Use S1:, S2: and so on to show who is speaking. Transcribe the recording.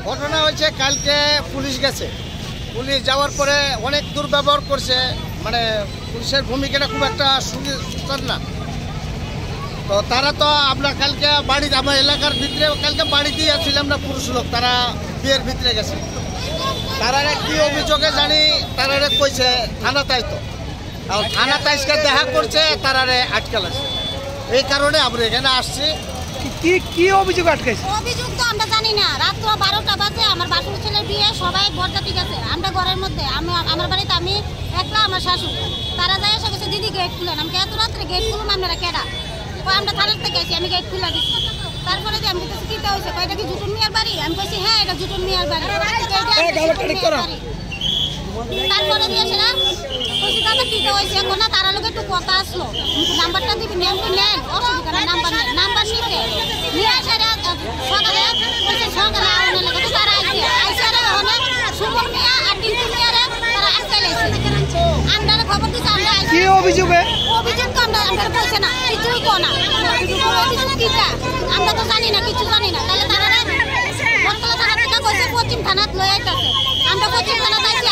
S1: ঘটনা হয়েছে কালকে পুলিশ গেছে, পুলিশ যাওয়ার পরে অনেক দুর্ব্যবহার করছে, মানে পুলিশের ভূমিকাটা খুব একটা সুন্দর না। তো তারা তো আমরা কালকে বাড়ি আমার এলাকার ভিতরে কালকে বাড়িতেই আসছিলাম না, পুরুষ লোক তারা বিয়ের ভিতরে গেছে। তারা কি অভিযোগে জানি তারা কইছে থানা তাই তো থানা তাইসকে দেখা করছে, তারা আটকাল আছে। এই কারণে আমরা এখানে আসছি।
S2: কি অভিযোগ আটকাইছে?
S3: অভিযোগ তো আমরা জানি না। রাত্র 12টা বাজে আমার বাসুর ছেলের বিয়ে, সবাই বরযাত্রী গেছে, আমরা ঘরের মধ্যে, আমার বাড়িতে আমি একলা আমার শাশুড়। তারা যায় এসে গেছে দিদি গেট খুলেন। আমি এত রাত্রে গেট খুলুন আপনারা কেডা? আমরা থানার থেকে আসি, আমি গেট খুলে দিচ্ছি। তারপরে যে আমি কিছু কিনতে হয়েছে, এটা কি জুটুন মিয়ার বাড়ি? আমি বলছি হ্যাঁ এটা জুটুন মিয়ার বাড়ি। তারপরে দিয়ে সেটা বলছি দাদা কিনতে হয়েছে এখন না, তারা লোক একটু কথা আসলো, নাম্বারটা দিবি, নেন অসুবিধা না, নাম্বার নিতে নিয়ে আসে সকালে বলছে সকালে আগুনের লেগে তো তারা আইসে অনেক সুমন মিয়া আর টিঙ্কু মিয়ারে তারা আটকাই লাইছে। আমরা খবর দিচ্ছি, আমরা
S2: কি অভিযোগে?
S3: অভিযোগ তো আমরা বলছে না, কিছুই কো না। অভিযোগ কিটা আমরা তো জানি না, কিছু জানি না। তাহলে তারা বটতলা থানা থেকে কইছে পশ্চিম থানাত লয়ে আইতাছে। আমরা পশ্চিম থানা যাইছি,